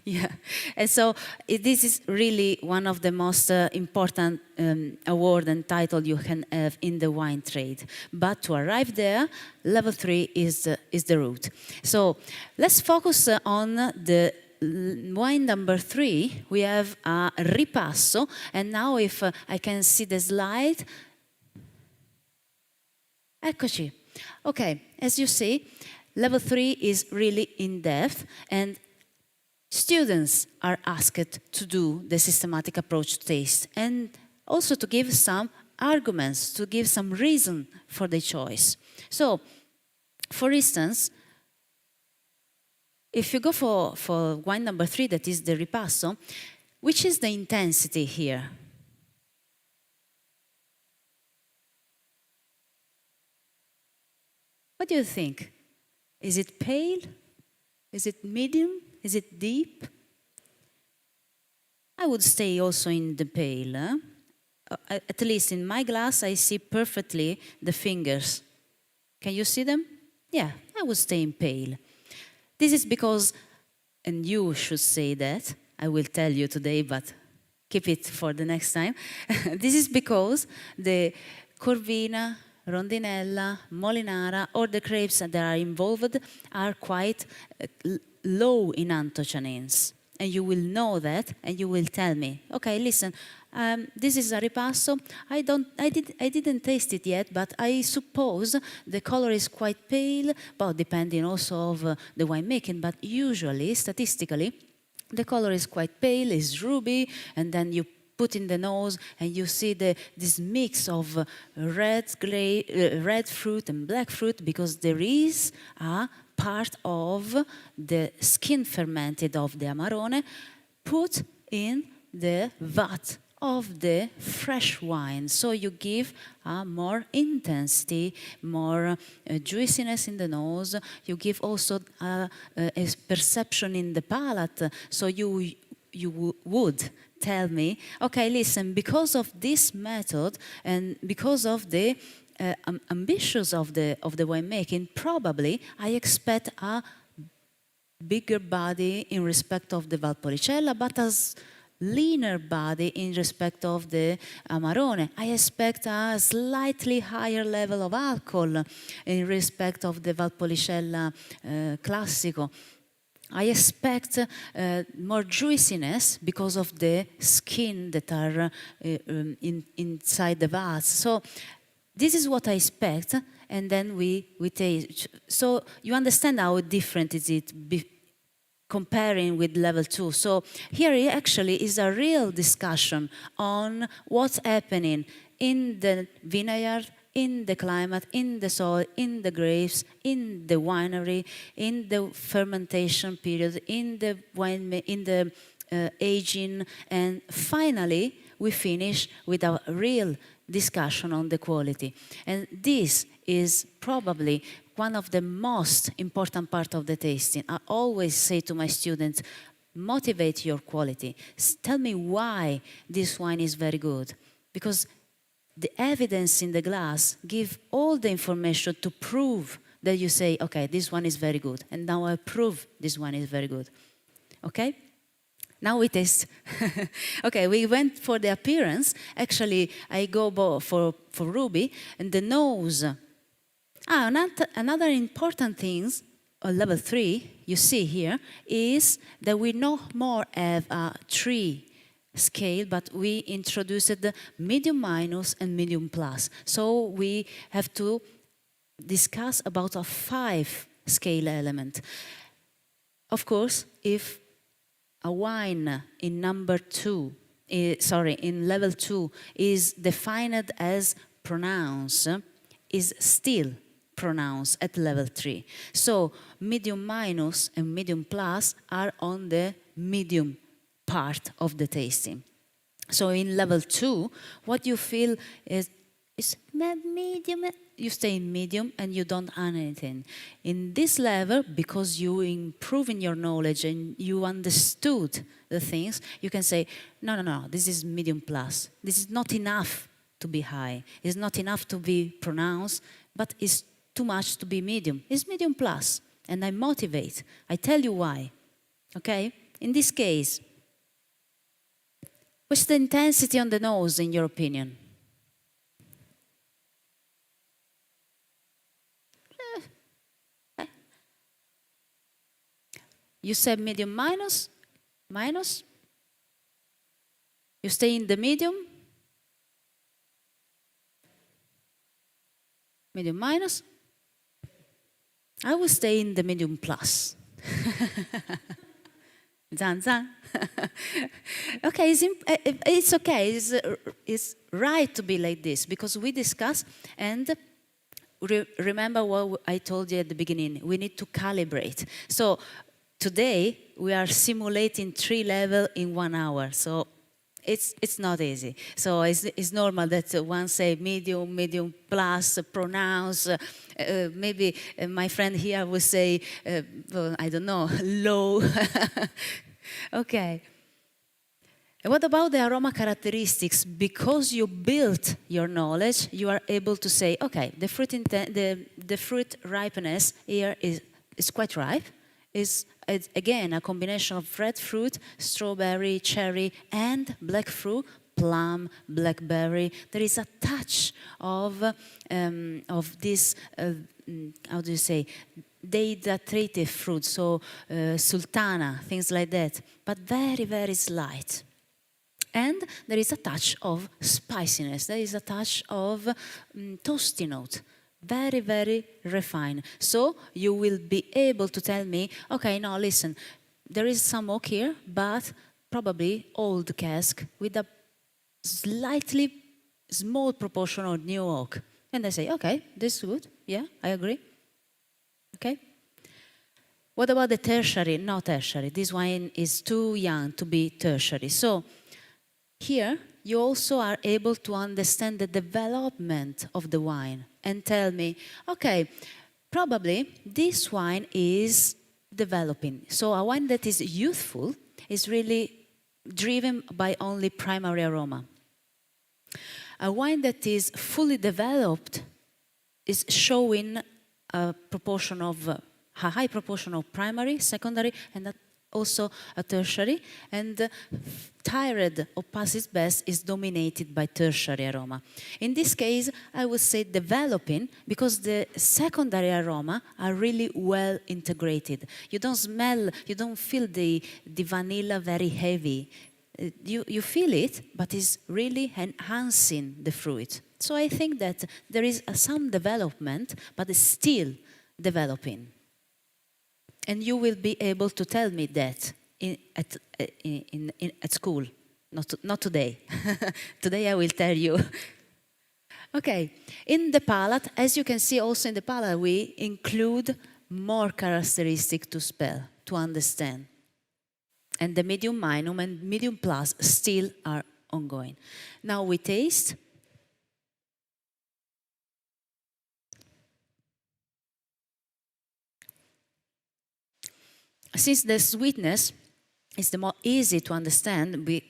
Yeah, and so this is really one of the most important award and title you can have in the wine trade. But to arrive there, level 3 is the route. So let's focus on the wine number 3. We have a ripasso, and now if I can see the slide. Eccoci. Okay, as you see, level 3 is really in depth, and students are asked to do the systematic approach to taste and also to give some arguments, to give some reason for the choice. So, for instance, if you go for wine number 3, that is the ripasso, which is the intensity here? What do you think? Is it pale? Is it medium? Is it deep? I would stay also in the pale. At least in my glass, I see perfectly the fingers. Can you see them? Yeah, I would stay in pale. This is because, and you should say that, I will tell you today, but keep it for the next time. This is because the Corvina, Rondinella, Molinara, or the grapes that are involved are quite low in anthocyanins. And you will know that, and you will tell me, okay, listen, this is a ripasso. I didn't taste it yet, but I suppose the color is quite pale, but depending also of the winemaking. But usually, statistically, the color is quite pale, is ruby, and then you put in the nose and you see this mix of red fruit and black fruit, because there is a part of the skin fermented of the Amarone put in the vat of the fresh wine. So you give more intensity, more juiciness in the nose. You give also a perception in the palate. So you would tell me, okay, listen, because of this method and because of the ambitions of the winemaking, probably I expect a bigger body in respect of the Valpolicella, but as leaner body in respect of the Amarone. I expect a slightly higher level of alcohol in respect of the Valpolicella Classico. I expect more juiciness because of the skin that are inside the vats. So this is what I expect, and then we taste. So you understand how different is it comparing with level 2. So here actually is a real discussion on what's happening in the vineyard, in the climate, in the soil, in the grapes, in the winery, in the fermentation period, in the aging, and finally we finish with a real discussion on the quality. And this is probably one of the most important part of the tasting. I always say to my students, motivate your quality. Tell me why this wine is very good. Because the evidence in the glass give all the information to prove that you say, okay, this one is very good. And now I prove this one is very good. Okay? Now we taste. Okay, we went for the appearance. Actually, I go for Ruby and the nose. Another important thing, level 3, you see here, is that we no more have a 3 scale, but we introduced the medium minus and medium plus. So we have to discuss about a 5 scale element. Of course, if a wine in in level 2 is defined as pronounced, is still pronounced at level 3. So medium minus and medium plus are on the medium part of the tasting. So in level 2, what you feel is medium. You stay in medium and you don't add anything. In this level, because you improve in your knowledge and you understood the things, you can say, no, this is medium plus. This is not enough to be high. It's not enough to be pronounced, but it's too much to be medium. It's medium plus. And I motivate. I tell you why. Okay? In this case, what's the intensity on the nose, in your opinion? You said medium minus? Minus? You stay in the medium? Medium minus? I will stay in the medium plus. Zan zan. Okay, it's okay. It's right to be like this because we discuss and remember what I told you at the beginning. We need to calibrate. So today we are simulating 3 levels in 1 hour. So it's not easy. So it's normal that one say medium plus, pronounce. Maybe my friend here will say, well, I don't know, low. Okay. And what about the aroma characteristics? Because you built your knowledge, you are able to say, okay, the fruit ripeness here is quite ripe. It's again a combination of red fruit, strawberry, cherry, and black fruit, plum, blackberry. There is a touch of this, how do you say, dehydrated fruit, so sultana, things like that, but very, very slight. And there is a touch of spiciness. There is a touch of toasty note. Very, very refined. So you will be able to tell me, okay, now listen, there is some oak here, but probably old cask with a slightly small proportion of new oak. And I say, okay, this is good. Yeah, I agree. Okay. What about the tertiary? Not tertiary. This wine is too young to be tertiary. So here, you also are able to understand the development of the wine and tell me, okay, probably this wine is developing. So a wine that is youthful is really driven by only primary aroma. A wine that is fully developed is showing a high proportion of primary, secondary, and also a tertiary, and tired or past its best is dominated by tertiary aroma. In this case, I would say developing because the secondary aroma are really well integrated. You don't smell, you don't feel the vanilla very heavy. You feel it, but it's really enhancing the fruit. So I think that there is some development, but it's still developing. And you will be able to tell me that at school. Not today. Today I will tell you. Okay, in the palate, as you can see also in the palate, we include more characteristics to spell, to understand. And the medium minimum and medium plus still are ongoing. Now we taste. Since the sweetness is the more easy to understand,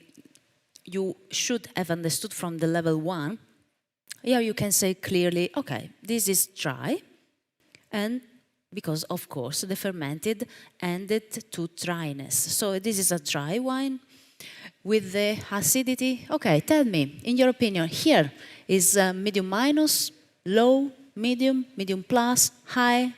you should have understood from the level 1. Here you can say clearly, okay, this is dry, and because of course the fermented ended to dryness. So this is a dry wine with the acidity. Okay, tell me, in your opinion, here is medium minus, low, medium, medium plus, high?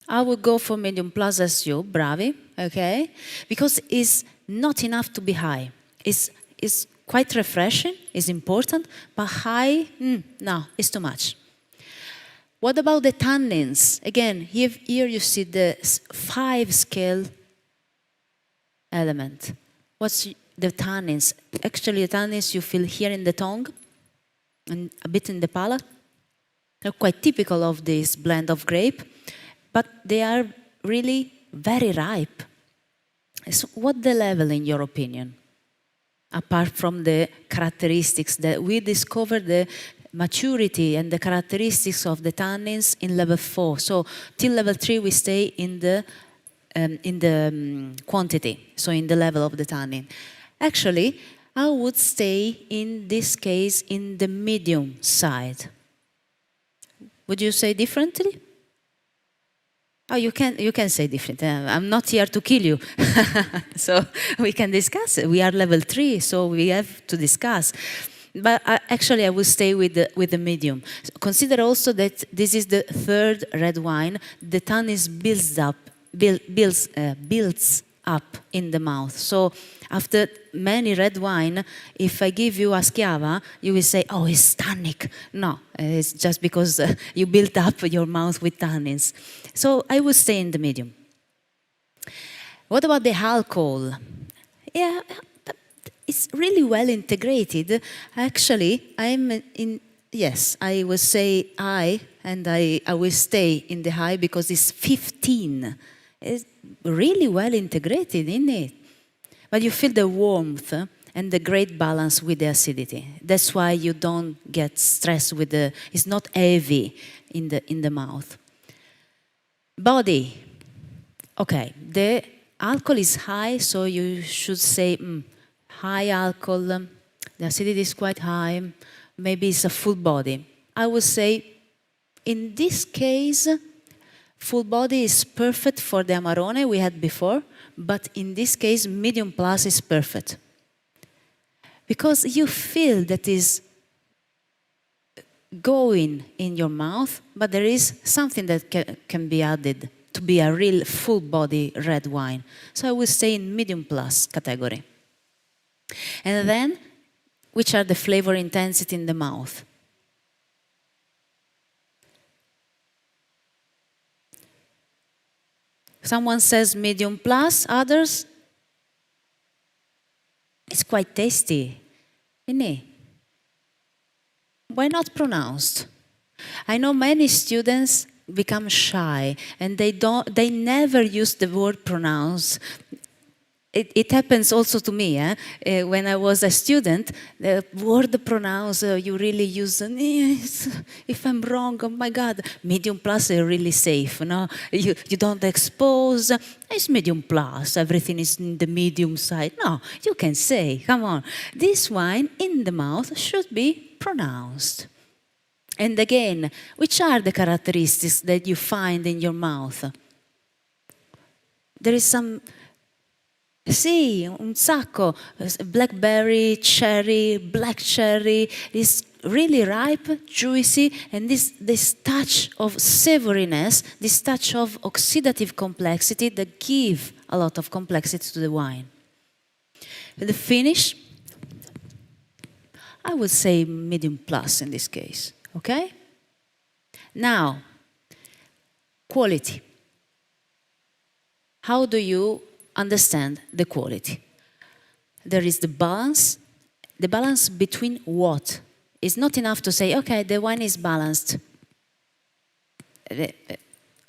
I would go for medium plus as you, bravi, okay? Because it's not enough to be high. It's quite refreshing, it's important, but high, no, it's too much. What about the tannins? Again, here you see the 5-scale element. What's the tannins? Actually, the tannins you feel here in the tongue and a bit in the palate. They're quite typical of this blend of grape, but they are really very ripe. So what the level in your opinion? Apart from the characteristics that we discovered the maturity and the characteristics of the tannins in level 4. So till level 3 we stay in the quantity, so in the level of the tannin. Actually, I would stay in this case in the medium side. Would you say differently? Oh, you can say different. I'm not here to kill you. So we can discuss it. We are level 3, so we have to discuss. But actually, I will stay with the medium. So consider also that this is the 3rd red wine. The tannin builds up in the mouth. So after many red wine, if I give you a schiava, you will say, oh, it's tannic. No, it's just because you built up your mouth with tannins. So I will stay in the medium. What about the alcohol? Yeah, it's really well integrated. Actually, yes, I will say high, and I will stay in the high because it's 15. It's really well integrated in it. But you feel the warmth and the great balance with the acidity. That's why you don't get stressed with it's not heavy in the mouth. Body. Okay, the alcohol is high, so you should say high alcohol, the acidity is quite high, maybe it's a full body. I would say, in this case, full body is perfect for the Amarone we had before, but in this case, medium plus is perfect. Because you feel that is going in your mouth, but there is something that can be added to be a real full body red wine. So I will stay in medium plus category. And then, which are the flavor intensity in the mouth? Someone says medium plus, others? It's quite tasty, isn't it? Why not pronounced? I know many students become shy and they never use the word pronounce. It happens also to me. When I was a student, the word pronounce, you really use, if I'm wrong, oh my God, medium plus is really safe. No? You don't expose, it's medium plus, everything is in the medium side. No, you can say, come on, this wine in the mouth should be pronounced. And again, which are the characteristics that you find in your mouth? There is some... Sì, un sacco. Blackberry, cherry, black cherry is really ripe, juicy, and this touch of savoriness, this touch of oxidative complexity that give a lot of complexity to the wine. The finish, I would say medium plus in this case, okay? Now, quality. How do you understand the quality? There is the balance between what? It's not enough to say, okay, the wine is balanced.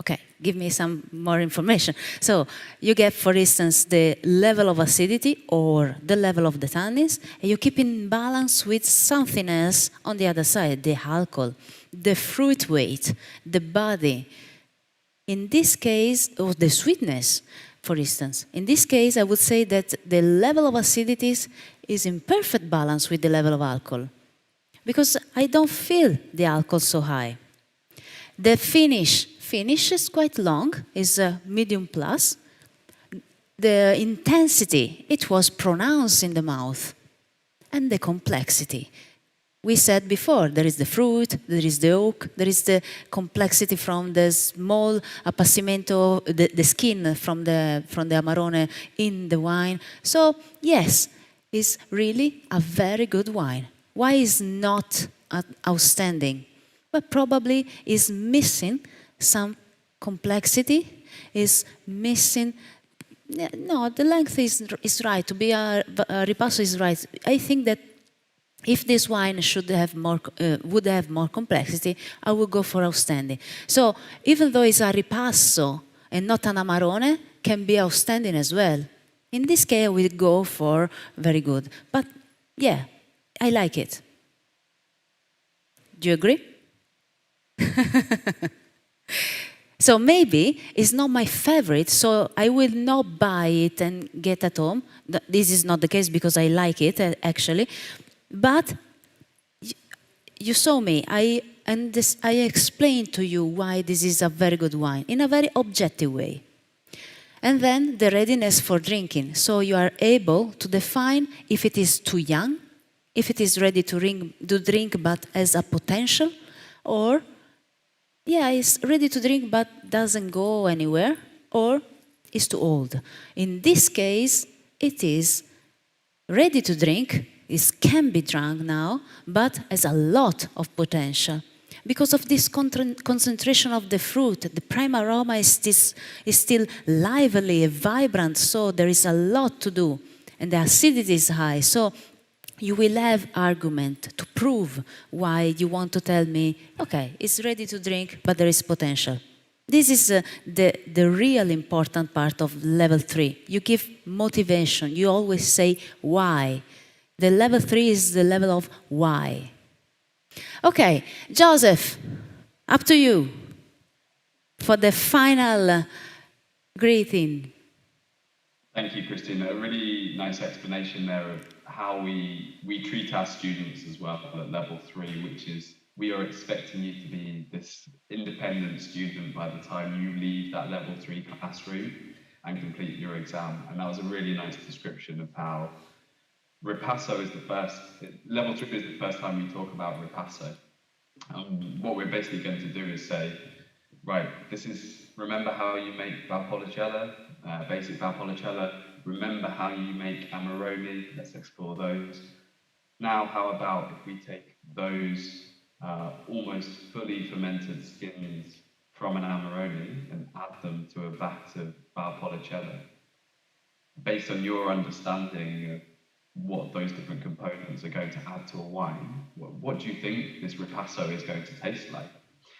Okay, give me some more information. So you get, for instance, the level of acidity or the level of the tannins, and you keep in balance with something else on the other side, the alcohol, the fruit weight, the body. In this case, or the sweetness, for instance. In this case, I would say that the level of acidities is in perfect balance with the level of alcohol, because I don't feel the alcohol so high. The finish is quite long, is a medium plus. The intensity, it was pronounced in the mouth. And the complexity. We said before, there is the fruit, there is the oak, there is the complexity from the small appassimento, the skin from the Amarone in the wine. So yes, it's really a very good wine. Why is not outstanding? But probably is missing some complexity, is missing. No, the length is right. To be a ripasso is right. I think that if this wine should have more, would have more complexity, I would go for outstanding. So even though it's a ripasso and not an amarone, can be outstanding as well. In this case, I will go for very good. But yeah, I like it. Do you agree? So maybe it's not my favorite, so I will not buy it and get at home. This is not the case because I like it, actually. But you saw me. I explained to you why this is a very good wine in a very objective way. And then the readiness for drinking. So you are able to define if it is too young, if it is ready to drink but has a potential, or yeah, it's ready to drink but doesn't go anywhere, or is too old. In this case, it is ready to drink, it can be drunk now, but has a lot of potential. Because of this concentration of the fruit, the prime aroma is still lively and vibrant, so there is a lot to do. And the acidity is high, so you will have argument to prove why you want to tell me, okay, it's ready to drink, but there is potential. This is the real important part of level 3. You give motivation. You always say why. The level 3 is the level of why. Okay, Joseph, up to you for the final greeting. Thank you, Christina. A really nice explanation there of how we treat our students as well at level 3, which is we are expecting you to be this independent student by the time you leave that level 3 classroom and complete your exam. And that was a really nice description of how ripasso is the first, level 3 is the first time we talk about ripasso. What we're basically going to do is say, right, remember how you make Valpolicella, basic Valpolicella. Remember how you make Amarone. Let's explore those. Now, how about if we take those almost fully fermented skins from an Amarone and add them to a vat of Valpolicella? Based on your understanding of what those different components are going to add to a wine, what do you think this ripasso is going to taste like?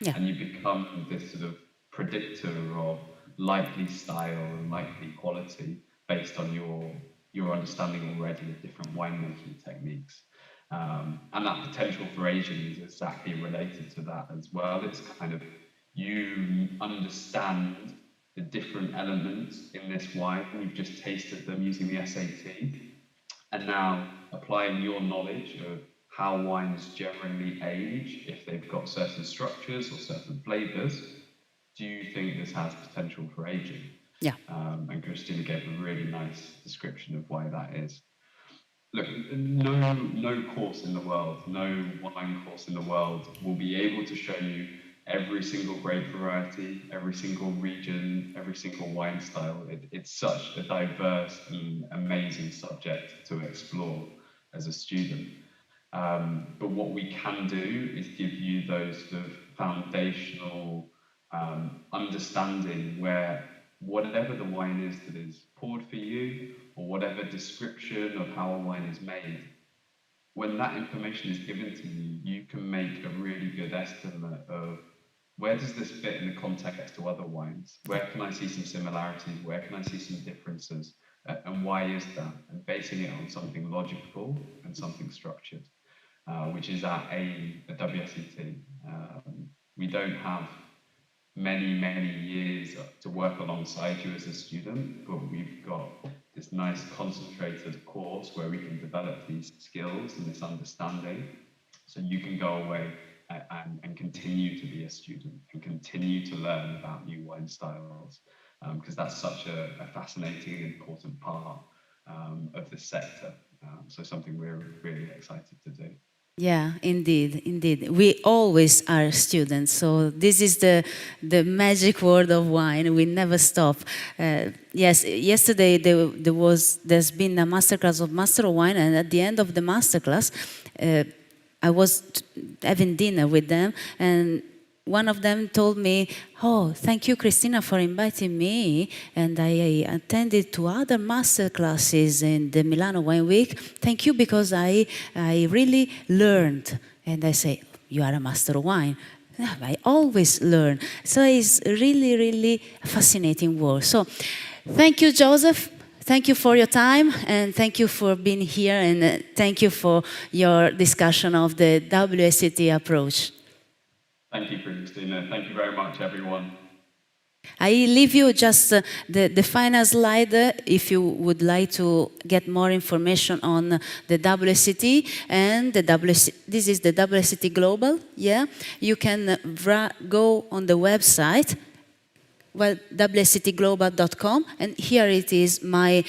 Yeah. And you become this sort of predictor of likely style and likely quality based on your understanding already of different winemaking techniques. And that potential for aging is exactly related to that as well. It's kind of, you understand the different elements in this wine, you've just tasted them using the SAT, and now applying your knowledge of how wines generally age, if they've got certain structures or certain flavors, do you think this has potential for aging? Yeah. And Christina gave a really nice description of why that is. Look, no course in the world, no wine course in the world will be able to show you every single grape variety, every single region, every single wine style. It's such a diverse and amazing subject to explore as a student. But what we can do is give you those sort of foundational understanding where whatever the wine is that is poured for you, or whatever description of how a wine is made, when that information is given to you, you can make a really good estimate of where does this fit in the context to other wines? Where can I see some similarities? Where can I see some differences? And why is that? And basing it on something logical and something structured, which is our aim at WSET. We don't have many years to work alongside you as a student, but we've got this nice concentrated course where we can develop these skills and this understanding, so you can go away and continue to be a student and continue to learn about new wine styles, because that's such a fascinating and important part of this sector. So something we're really excited to do. Yeah, indeed. We always are students, so this is the magic word of wine. We never stop. Yes, yesterday there's been a masterclass of Master of Wine, and at the end of the masterclass, I was having dinner with them, and one of them told me, "Oh, thank you, Cristina, for inviting me, and I attended to other master classes in the Milano Wine Week. Thank you, because I really learned." And I say, "You are a master of wine." "Yeah, I always learn." So it's really a fascinating world. So thank you, Joseph. Thank you for your time, and thank you for being here, and thank you for your discussion of the WSET approach. Thank you, Christina. Thank you very much, everyone. I leave you just the final slide if you would like to get more information on the WSET and the this is the WSET Global. Yeah, you can go on the website, well, wsetglobal.com, and here it is my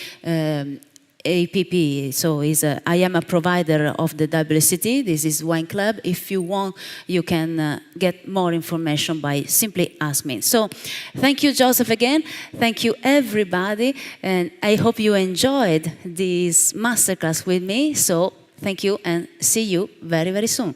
APP. So I am a provider of the WSET. This is Wine Club. If you want, you can get more information by simply ask me. So thank you, Joseph, again. Thank you, everybody. And I hope you enjoyed this masterclass with me. So thank you, and see you very soon.